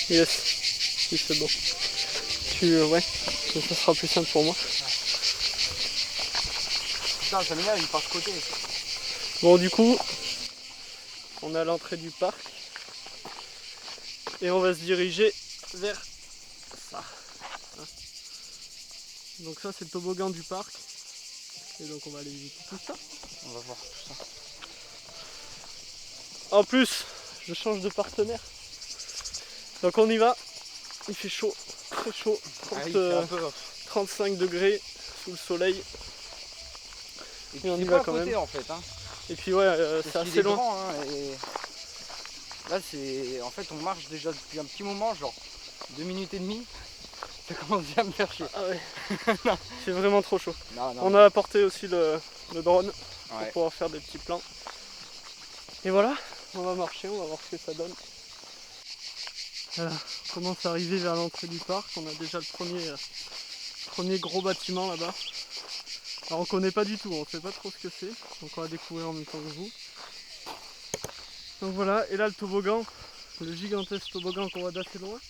Yes, si c'est bon. Ouais, ça sera plus simple pour moi. Putain, ça m'énerve, il part de côté. Bon, du coup, on est à l'entrée du parc et on va se diriger vers ça. Donc ça, c'est le toboggan du parc. Et donc on va aller visiter tout ça. On va voir tout ça. En plus, je change de partenaire. Donc on y va. Il fait chaud, très chaud. 35 degrés sous le soleil. Et puis on y c'est va pas quand à côté même. en fait. Hein. Et puis ouais, c'est assez loin. Grand, hein, et... Là c'est. En fait on marche déjà depuis un petit moment, genre 2 minutes et demie. Ça commence déjà à me faire chier. Ah ouais. C'est vraiment trop chaud. Non, on a apporté aussi le drone pour ouais. pouvoir faire des petits plans. Et voilà, on va marcher, on va voir ce que ça donne. Voilà, on commence à arriver vers l'entrée du parc. On a déjà le premier gros bâtiment là-bas. Alors on connaît pas du tout, on sait pas trop ce que c'est. Donc on va découvrir en même temps que vous. Donc voilà, et là le toboggan, le gigantesque toboggan qu'on voit d'assez loin.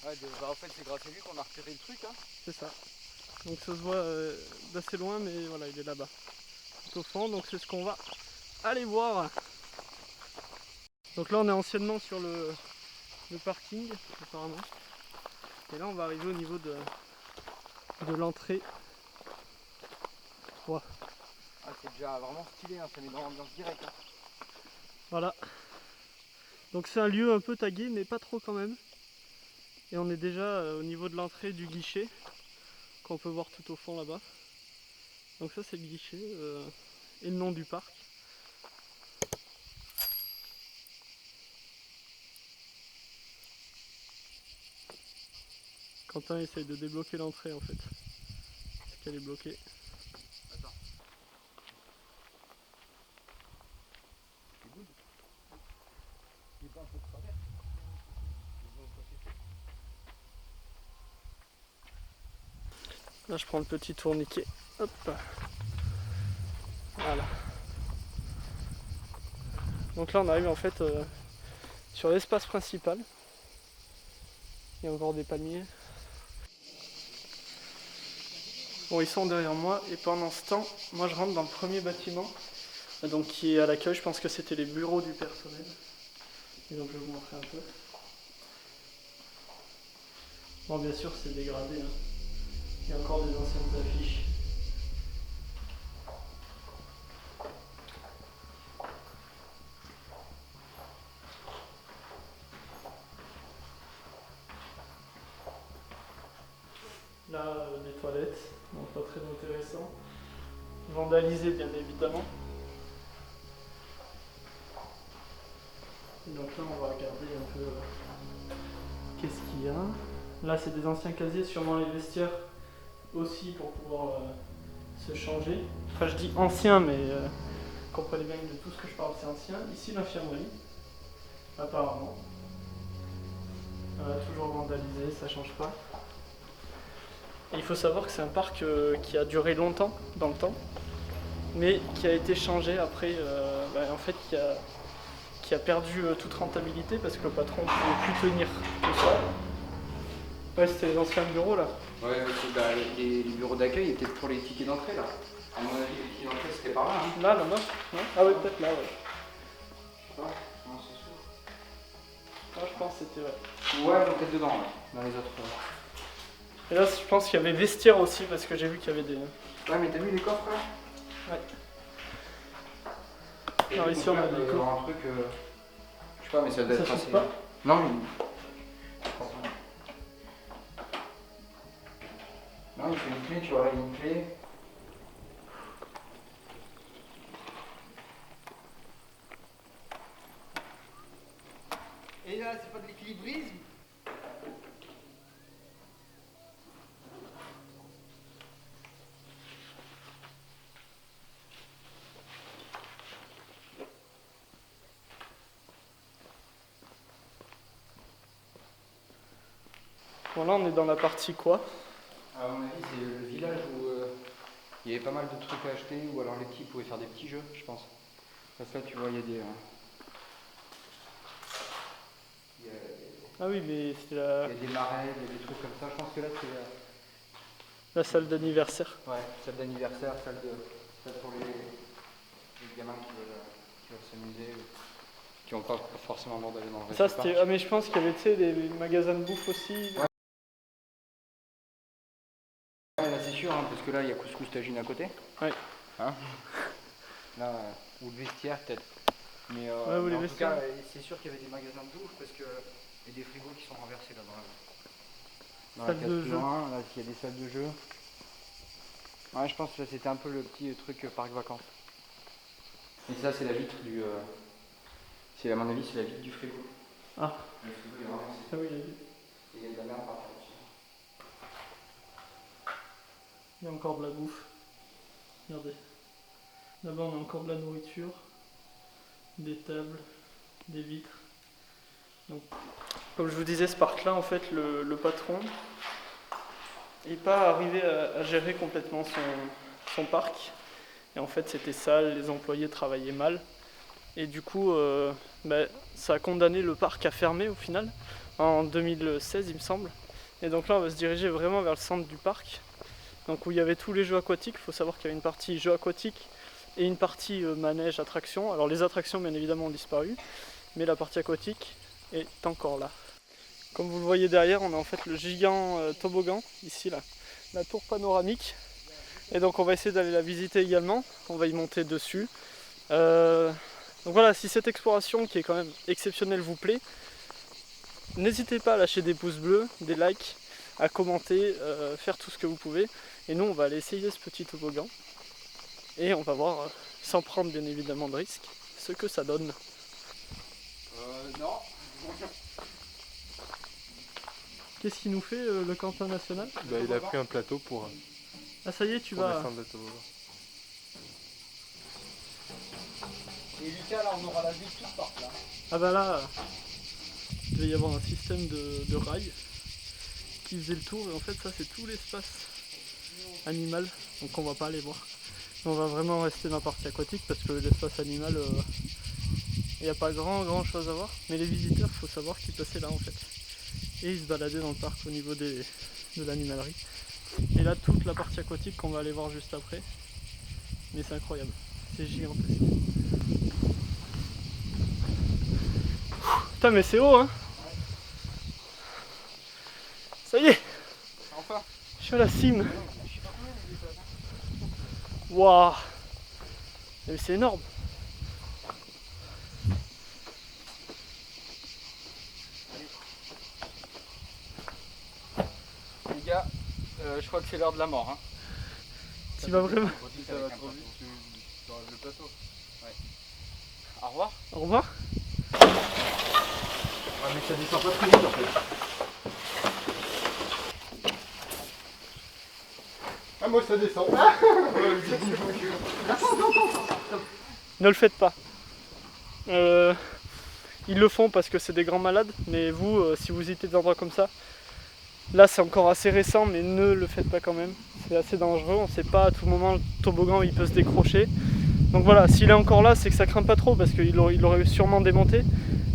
Ouais, bah en fait c'est grâce à lui qu'on a repéré le truc. Hein. C'est ça. Donc ça se voit d'assez loin, mais voilà, il est là-bas. Tout au fond, donc c'est ce qu'on va aller voir. Donc là on est anciennement sur le parking, apparemment. Et là on va arriver au niveau de l'entrée. Wow. Ah, c'est déjà vraiment stylé, hein, ça met dans l'ambiance directe. Hein. Voilà. Donc c'est un lieu un peu tagué, mais pas trop quand même. Et on est déjà au niveau de l'entrée du guichet, qu'on peut voir tout au fond là-bas. Donc ça c'est le guichet et le nom du parc. Quentin essaye de débloquer l'entrée en fait, parce qu'elle est bloquée. Attends. C'est good. Il est pas un peu de travers. Là je prends le petit tourniquet. Hop. Voilà. Donc là on arrive en fait sur l'espace principal. Il y a encore des palmiers. Bon, ils sont derrière moi et pendant ce temps, moi je rentre dans le premier bâtiment, donc qui est à l'accueil. Je pense que c'était les bureaux du personnel. Et donc je vais vous montrer un peu. Bon, bien sûr c'est dégradé, hein. Il y a encore des anciennes affiches. Là, des toilettes, donc pas très intéressant. Vandalisé bien évidemment. Et donc là on va regarder un peu qu'est-ce qu'il y a. Là c'est des anciens casiers, sûrement les vestiaires aussi pour pouvoir se changer. Enfin, je dis ancien, mais comprenez bien que de tout ce que je parle, c'est ancien. Ici, l'infirmerie, apparemment. Toujours vandalisé, ça change pas. Et il faut savoir que c'est un parc qui a duré longtemps dans le temps, mais qui a été changé après, en fait, qui a perdu toute rentabilité parce que le patron ne pouvait plus tenir tout ça. Ouais, c'était les anciens bureaux là. Ouais, les bureaux d'accueil étaient pour les tickets d'entrée là. À mon avis, les tickets d'entrée c'était par là. Hein. Là, là-bas, non? Ah oui, peut-être là, ouais. Je sais pas, non, c'est sûr. Ah, je pense que c'était ouais. Ouais, peut-être dedans, ouais. Dans les autres. Et là, je pense qu'il y avait vestiaire aussi parce que j'ai vu qu'il y avait des. Ouais, mais t'as vu les coffres là? Ouais. Non, ici on a des coffres. Un truc. Je sais pas, mais ça doit être assez. Pas. Non, mais. Non, il faut une clé, tu vois, il y a une clé. Et là, c'est pas de l'équilibrisme? Bon, là on est dans la partie quoi? À mon avis, c'est le village où il y avait pas mal de trucs à acheter, ou alors les petits pouvaient faire des petits jeux, je pense. Parce que là, tu vois, il y a des. Ah oui, mais c'est la. Il y a des marais, il y a des trucs comme ça. Je pense que là, c'est la salle d'anniversaire. ouais, salle d'anniversaire, salle pour les gamins qui veulent s'amuser, qui n'ont pas forcément envie d'aller dans le resto. Ça, c'était. Ah, mais je pense qu'il y avait, tu sais, des magasins de bouffe aussi. Ouais. Ouais, là, c'est sûr, hein, parce que là, il y a Couscous Tagine à côté. Ouais. Hein là, ou le vestiaire, peut-être. Mais, ouais, ou les en tout cas, vestiaires. c'est sûr qu'il y avait des magasins de bouffe, parce que il y a des frigos qui sont renversés là dans la Salle case de plus jeu. loin. Là, il y a des salles de jeu. Ouais, je pense que c'était un peu le petit truc parc vacances. Et ça, c'est la vitre du. C'est, à mon avis, c'est la vitre du frigo. Ah. Le frigo est renversé. Ah oui, il y a vu. Et il y a de la merde par terre dessus. Il y a encore de la bouffe. Regardez. Là-bas, on a encore de la nourriture, des tables, des vitres. Donc, comme je vous disais, ce parc-là, en fait, le patron n'est pas arrivé à gérer complètement son parc. Et en fait, c'était sale, les employés travaillaient mal. Et du coup, ça a condamné le parc à fermer au final, en 2016, il me semble. Et donc là, on va se diriger vraiment vers le centre du parc. Donc où il y avait tous les jeux aquatiques. Il faut savoir qu'il y avait une partie jeux aquatiques et une partie manège, attractions. Alors les attractions, bien évidemment, ont disparu. Mais la partie aquatique est encore là. Comme vous le voyez derrière, on a en fait le géant toboggan, ici là, la tour panoramique. Et donc on va essayer d'aller la visiter également, on va y monter dessus. Donc voilà, si cette exploration qui est quand même exceptionnelle vous plaît, n'hésitez pas à lâcher des pouces bleus, des likes, à commenter, faire tout ce que vous pouvez. Et nous on va aller essayer ce petit toboggan. Et on va voir, sans prendre bien évidemment de risques, ce que ça donne. Non. Qu'est-ce qu'il nous fait le Quentin National? Bah, il a pris un plateau pour Ah ça y est, tu vas... descendre le toboggan. Et Lucas, là, on aura la vue de tout le parc là. Ah bah là, il va y avoir un système de rails qui faisait le tour et en fait ça c'est tout l'espace animal, donc on va pas aller voir. On va vraiment rester dans la partie aquatique parce que l'espace animal, il n'y a pas grand chose à voir. Mais les visiteurs, il faut savoir qu'ils passaient là en fait. Et ils se baladaient dans le parc au niveau de l'animalerie. Et là toute la partie aquatique qu'on va aller voir juste après. Mais c'est incroyable, c'est gigantesque. Putain mais c'est haut hein. Ça y est. Enfin. Je suis à la cime. Waouh. Mais c'est énorme. Les gars, je crois que c'est l'heure de la mort. Hein. Tu vas vraiment. Si ça va trop vite, tu enlèves le plateau. Ouais. Au revoir. Au revoir. Ah mais ça descend pas très vite en fait. Ah, moi ça descend. Ne le faites pas. Ils le font parce que c'est des grands malades, mais vous, si vous hésitez des endroits comme ça, là c'est encore assez récent, mais ne le faites pas quand même. C'est assez dangereux, on ne sait pas à tout moment le toboggan il peut se décrocher. Donc voilà, s'il est encore là, c'est que ça craint pas trop parce qu'il aurait sûrement démonté.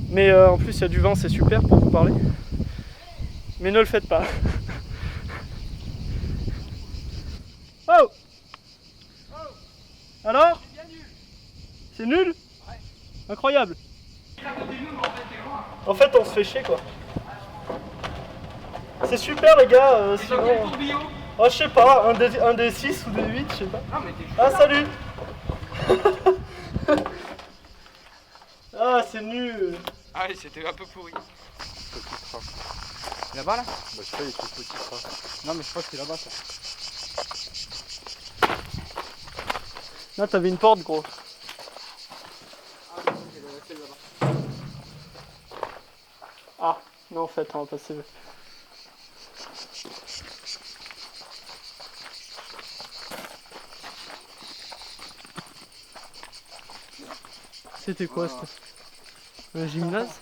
Mais en plus il y a du vent, c'est super pour vous parler. Mais ne le faites pas. Oh! Alors? C'est nul? Incroyable. En fait on se fait chier quoi. C'est super les gars, sinon... Oh je sais pas, un des 6 ou des 8, je sais pas. Ah salut. Ah c'est nul. Ah oui, c'était un peu pourri. Petit train. Là-bas là? Bah, je sais pas, il y a tout petit train. Non, mais je crois que c'est là-bas ça. Là t'avais une porte gros. Ah non en fait on va passer. C'était quoi c'était? Un gymnase?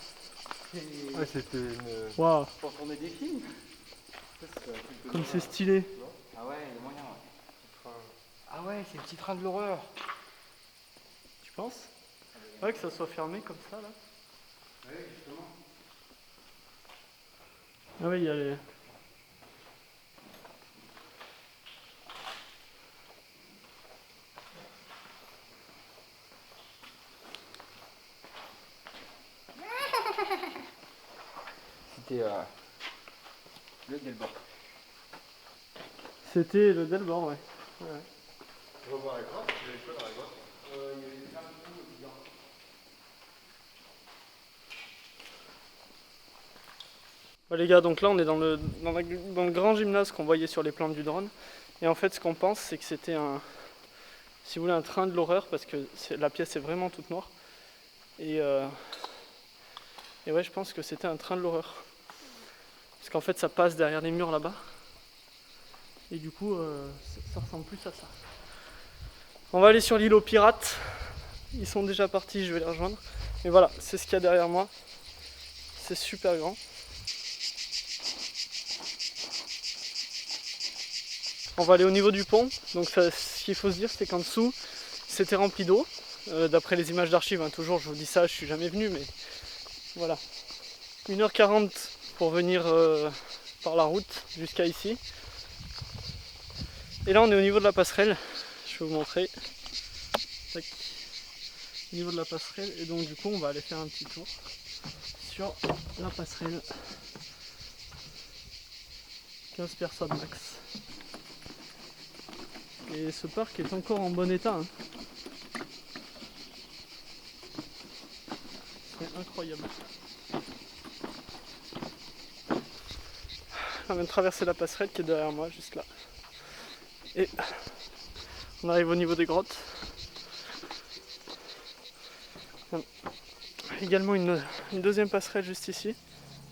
Ouais, c'était une. Waouh, Pour tourner des films? comme c'est stylé. Ah ouais, il y a moyen, ouais. Ah ouais, c'est le petit train de l'horreur. Tu penses? Ouais que ça soit fermé comme ça là. Ouais, justement. Ah oui il y a les... C'était le Delbord. C'était le Delbord ouais. Ouais. On va voir la grotte. Il y avait quoi dans la grotte? Il y avait plein de trous dedans. Bah, les gars, donc là on est dans le grand gymnase qu'on voyait sur les plans du drone. Et en fait ce qu'on pense c'est que c'était un, si vous voulez, un train de l'horreur parce que la pièce est vraiment toute noire. Et ouais je pense que c'était un train de l'horreur. Parce qu'en fait ça passe derrière les murs là-bas. Et du coup ça ressemble plus à ça. On va aller sur l'île aux pirates. Ils sont déjà partis, je vais les rejoindre. Et voilà, c'est ce qu'il y a derrière moi. C'est super grand. On va aller au niveau du pont. Donc ce qu'il faut se dire c'est qu'en dessous c'était rempli d'eau. D'après les images d'archives, hein, toujours je vous dis ça, je suis jamais venu, mais voilà. 1h40 pour venir par la route jusqu'à ici. Et là on est au niveau de la passerelle. Je vais vous montrer. Tac. Au niveau de la passerelle. Et donc du coup on va aller faire un petit tour sur la passerelle. 15 personnes max. Et ce parc est encore en bon état. Hein. C'est incroyable. On vient de traverser la passerelle qui est derrière moi, juste là. Et on arrive au niveau des grottes. Également une deuxième passerelle juste ici,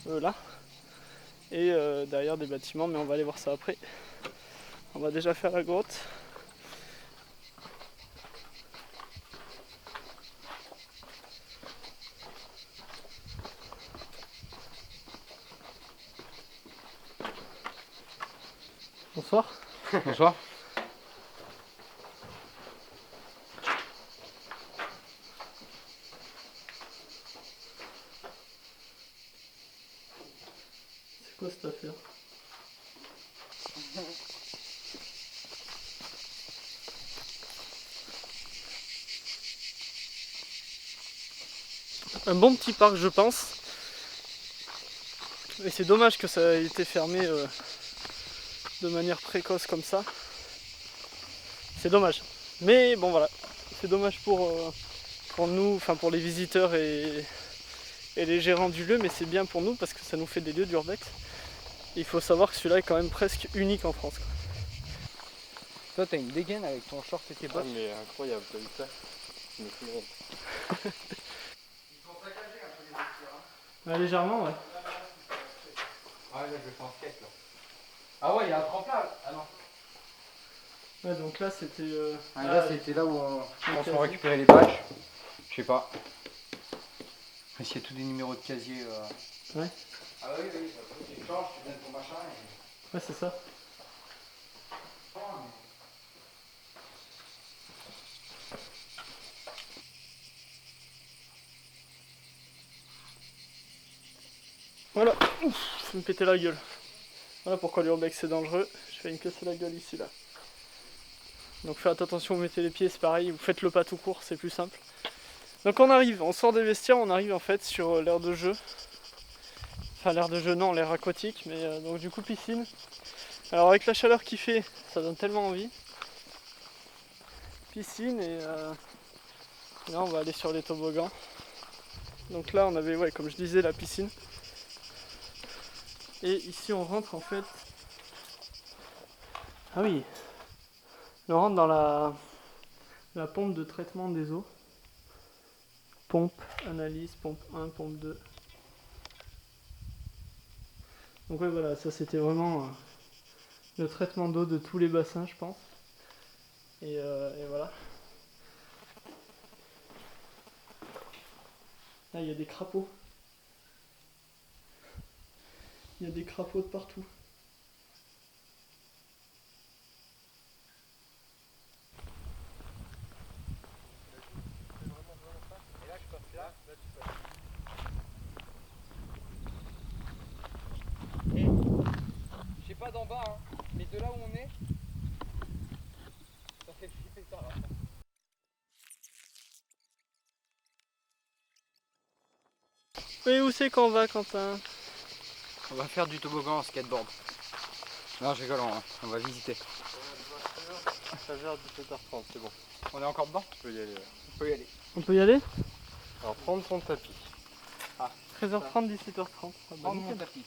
là. Et derrière des bâtiments, mais on va aller voir ça après. On va déjà faire la grotte. Bonsoir. Bonsoir. C'est quoi cette affaire? Un bon petit parc je pense. Et c'est dommage que ça ait été fermé de manière précoce comme ça. C'est dommage. Mais bon voilà. C'est dommage pour nous, enfin pour les visiteurs et les gérants du lieu, mais c'est bien pour nous parce que ça nous fait des lieux d'urbex. Il faut savoir que celui-là est quand même presque unique en France. Toi t'as une dégaine avec ton short et tes Ah, bottes. mais incroyable, t'as vu ça? Je me fous de rire. Ils sont saccagés un peu les vestiaires, hein. Ouais, légèrement ouais. Ah là je vais faire en skate là. Ah ouais, il y a un tremplin. Ah non. Ouais, donc là c'était. Là c'était là où on, je pense casier. qu'on récupérait les badges. Je sais pas. Après s'il y a tous des numéros de casier. Ouais. Ah oui, oui, tu changes, tu donnes ton machin. Ouais, c'est ça. Voilà. Ouf, je me pétais la gueule. Voilà pourquoi l'urbex c'est dangereux. Je vais me casser la gueule ici là. Donc faites attention, vous mettez les pieds, c'est pareil, vous faites le pas tout court, c'est plus simple. Donc on sort des vestiaires, on arrive en fait sur l'aire de jeu. Enfin l'aire de jeu non, l'aire aquatique, mais donc du coup piscine. Alors avec la chaleur qu'il fait, ça donne tellement envie. Piscine et là on va aller sur les toboggans. Donc là on avait, ouais, comme je disais, la piscine. Et ici on rentre en fait. Ah oui, on rentre dans la pompe de traitement des eaux. Pompe, analyse, pompe 1, pompe 2. Donc ouais voilà, ça c'était vraiment le traitement d'eau de tous les bassins je pense. Et voilà. Là il y a des crapauds. Il y a des crapauds de partout. Et là je passe là tu passes. Et je sais pas d'en bas, hein, mais de là où on est, ça fait flipper ça là. Mais où c'est qu'on va, Quentin? On va faire du toboggan en skateboard. Non, je rigole, on va visiter. Ça gère 17h30, c'est bon. On est encore dedans? Tu peux y aller. On peut y aller. On peut y aller? Alors prendre ton tapis. 13h30, 17h30. Ah bah, Prendre mon nickel. tapis.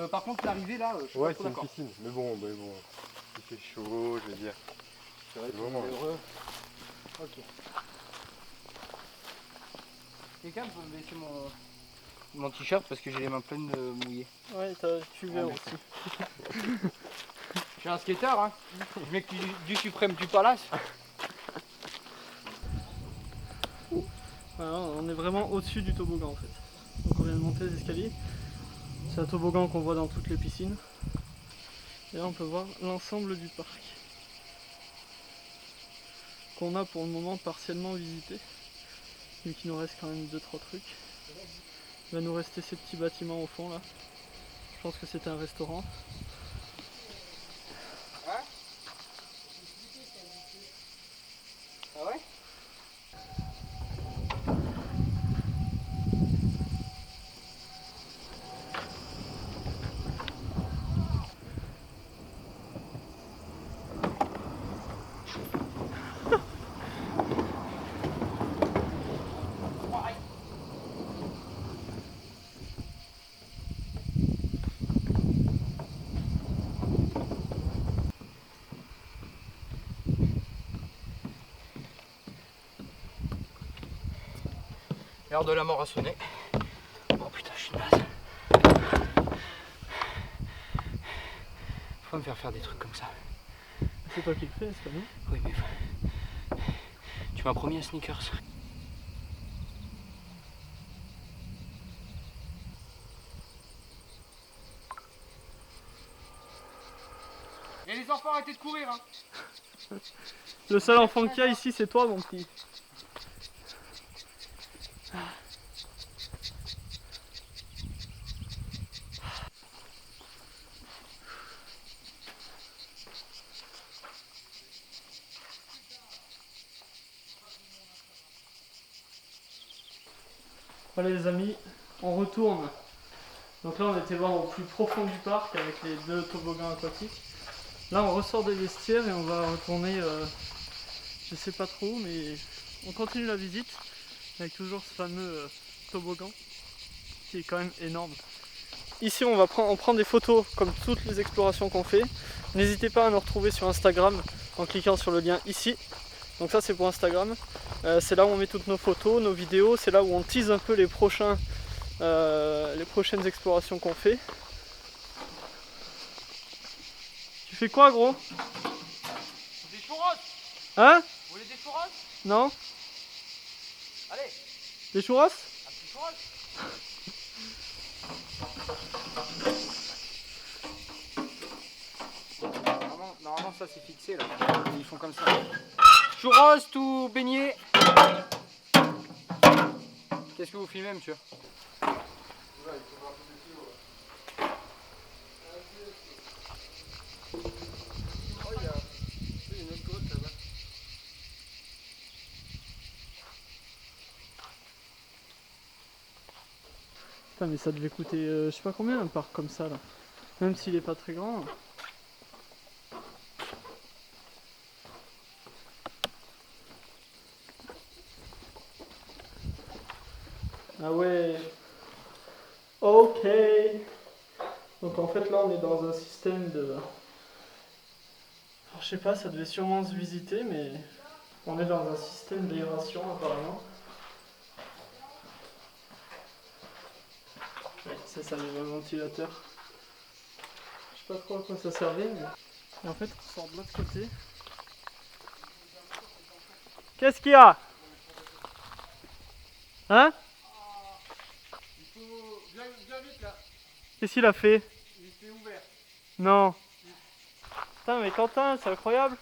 Par contre, l'arrivée là, je suis Ouais, pas trop c'est une d'accord. piscine. Mais bon, il fait chaud, je veux dire. C'est vrai que on est heureux. Ok. Quelqu'un peut me laisser mon t-shirt parce que j'ai les mains pleines de mouillées. Ouais, tu viens merci. aussi. Je suis un skateur, hein. Je mets du suprême du palace. Voilà, on est vraiment au-dessus du toboggan en fait. Donc on vient de monter les escaliers. C'est un toboggan qu'on voit dans toutes les piscines. Et là on peut voir l'ensemble du parc. Qu'on a pour le moment partiellement visité. Vu qu'il nous reste quand même 2-3 trucs. Il va nous rester ces petits bâtiments au fond là. Je pense que c'était un restaurant. Ah ouais? L'heure de la mort a sonné. Oh putain, je suis naze. Faut me faire des trucs comme ça. C'est toi qui le fais, c'est pas nous? Oui, mais tu m'as promis un sneakers. Et les enfants, arrêtez de courir, hein. Le seul enfant qu'il y a ici c'est toi mon petit. Voilà les amis, on retourne. Donc là on était voir au plus profond du parc avec les 2 toboggans aquatiques. Là on ressort des vestiaires et on va retourner, je sais pas trop, mais on continue la visite avec toujours ce fameux toboggan qui est quand même énorme. Ici on prend des photos comme toutes les explorations qu'on fait. N'hésitez pas à nous retrouver sur Instagram en cliquant sur le lien ici. Donc ça c'est pour Instagram. C'est là où on met toutes nos photos, nos vidéos, c'est là où on tease un peu les prochaines explorations qu'on fait. Tu fais quoi gros? Hein? Vous voulez des churros? Non? Allez, Des churros? un petit churros. Normalement ça c'est fixé là. Ils font comme ça. Churros tout beignet. Qu'est-ce que vous filmez, monsieur? Putain, mais ça devait coûter je sais pas combien un parc comme ça là. Même s'il est pas très grand. Ah ouais. Ok. Donc en fait là on est dans un système de... Alors, je sais pas, ça devait sûrement se visiter, mais on est dans un système d'aération apparemment. Ouais, c'est ça, le ventilateur. Je sais pas trop à quoi ça servait, mais... Et en fait on sort de l'autre côté. Qu'est-ce qu'il y a? Hein? Viens vite là, Qu'est-ce qu'il a fait? il s'est ouvert. Non. Putain mais Quentin, c'est incroyable.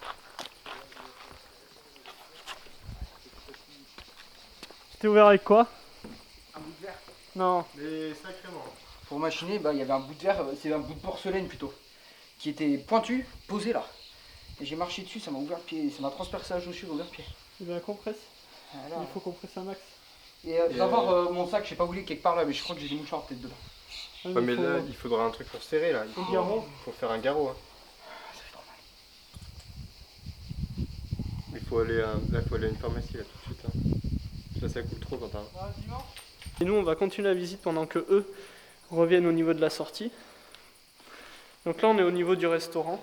C'était ouvert avec quoi? Un bout de verre. Non. Mais sacrément. Pour machiner, bah, il y avait un bout de verre, c'est un bout de porcelaine plutôt, qui était pointu, posé là. Et j'ai marché dessus, ça m'a ouvert le pied, ça m'a transpercé la chaussure, ouvert le pied. Il y avait un compresse. Voilà. Il faut compresser un max. Et d'avoir mon sac, je sais pas où il est, quelque part là, mais je crois que j'ai des mouchoirs peut-être dedans. Ah, Ouais, mais là, il faudra un truc pour serrer là. Un garrot. Faut faire un garrot. Hein. Ça fait trop mal. Il faut aller à une pharmacie là tout de suite. Hein. Là, ça coule trop quand t'as. Et nous on va continuer la visite pendant que eux reviennent au niveau de la sortie. Donc là on est au niveau du restaurant.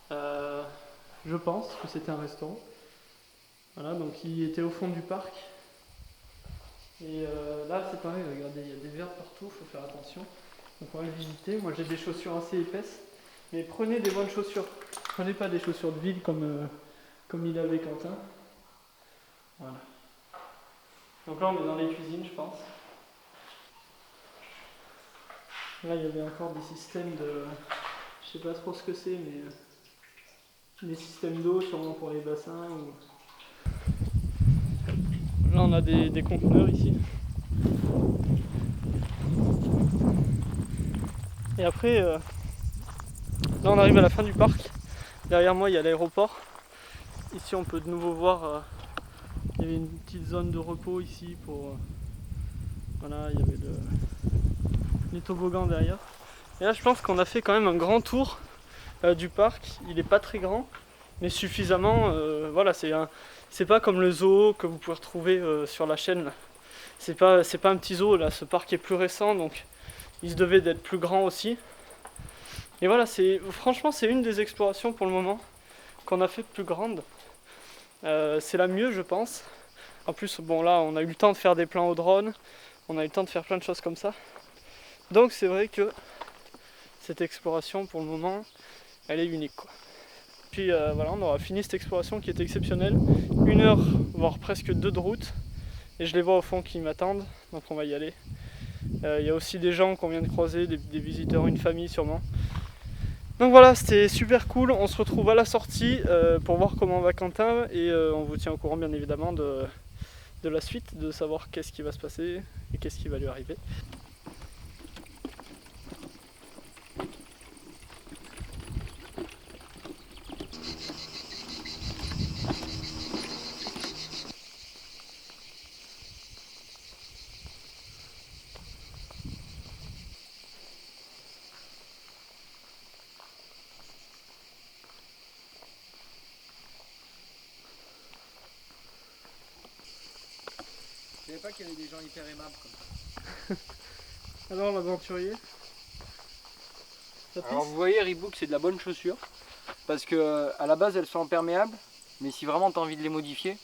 Je pense que c'était un restaurant. Voilà, donc il était au fond du parc. Et là c'est pareil, regardez, il y a des verres partout, il faut faire attention. Donc on va le visiter. Moi j'ai des chaussures assez épaisses. Mais prenez des bonnes chaussures. Prenez pas des chaussures de ville comme il avait Quentin. Voilà. Donc là on est dans les cuisines je pense. Là il y avait encore des systèmes de... Je sais pas trop ce que c'est mais... des systèmes d'eau sûrement pour les bassins ou... Là on a des conteneurs ici. Et après là on arrive à la fin du parc. Derrière moi il y a l'aéroport. Ici on peut de nouveau voir il y avait une petite zone de repos ici pour voilà, il y avait les toboggans derrière. Et là je pense qu'on a fait quand même un grand tour du parc. Il est pas très grand mais suffisamment voilà, c'est pas comme le zoo que vous pouvez retrouver sur la chaîne. C'est pas un petit zoo là, ce parc est plus récent donc il se devait d'être plus grand aussi. Et voilà, franchement c'est une des explorations pour le moment qu'on a fait plus grande. C'est la mieux je pense. En plus bon là on a eu le temps de faire des plans au drone, on a eu le temps de faire plein de choses comme ça. Donc c'est vrai que cette exploration pour le moment elle est unique quoi. Puis voilà, on aura fini cette exploration qui est exceptionnelle. 1 heure voire presque 2 de route. Et je les vois au fond qui m'attendent, donc on va y aller. Il y a aussi des gens qu'on vient de croiser, des visiteurs, une famille sûrement. Donc voilà, c'était super cool. On se retrouve à la sortie pour voir comment va Quentin et on vous tient au courant bien évidemment de la suite, de savoir qu'est-ce qui va se passer et qu'est-ce qui va lui arriver. Je savais pas qu'il y avait des gens hyper aimables comme ça. Alors l'aventurier, ça Alors pisse? vous voyez Reebok c'est de la bonne chaussure. Parce que à la base elles sont imperméables. Mais si vraiment tu as envie de les modifier,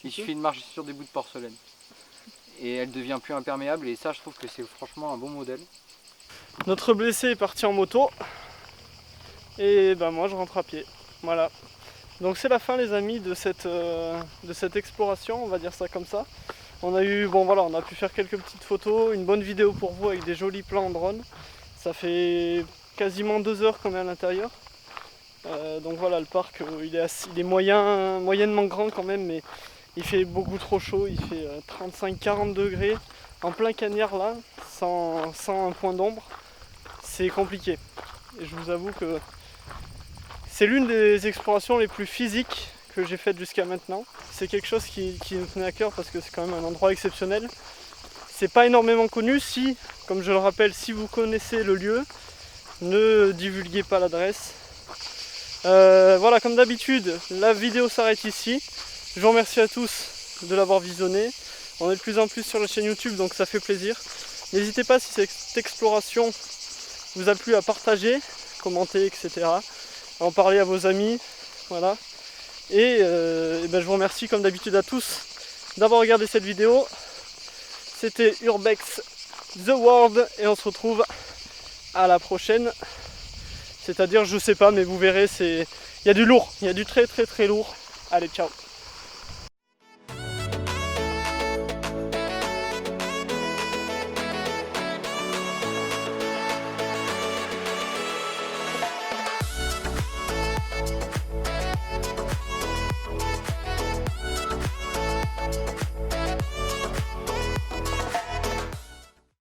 il suffit de marcher sur des bouts de porcelaine. Et elle devient plus imperméable et ça je trouve que c'est franchement un bon modèle. Notre blessé est parti en moto. Et ben moi je rentre à pied. Voilà. Donc c'est la fin les amis de cette exploration, on va dire ça comme ça. On a eu, bon voilà, on a pu faire quelques petites photos, une bonne vidéo pour vous avec des jolis plans en drone. Ça fait quasiment 2 heures qu'on est à l'intérieur. Donc voilà, le parc il est moyennement grand quand même, mais il fait beaucoup trop chaud, il fait 35-40 degrés en plein cagnard là, sans un point d'ombre. C'est compliqué. Et je vous avoue que c'est l'une des explorations les plus physiques que j'ai faites jusqu'à maintenant. C'est quelque chose qui nous tenait à cœur parce que c'est quand même un endroit exceptionnel. C'est pas énormément connu, si, comme je le rappelle, si vous connaissez le lieu, ne divulguez pas l'adresse. Voilà, comme d'habitude, la vidéo s'arrête ici. Je vous remercie à tous de l'avoir visionné. On est de plus en plus sur la chaîne YouTube, donc ça fait plaisir. N'hésitez pas, si cette exploration vous a plu, à partager, commenter, etc. À en parler à vos amis. Voilà. Et ben, je vous remercie comme d'habitude à tous d'avoir regardé cette vidéo. C'était Urbex The World et on se retrouve à la prochaine. C'est-à-dire, je sais pas, mais vous verrez, il y a du lourd, il y a du très très très lourd. Allez, ciao.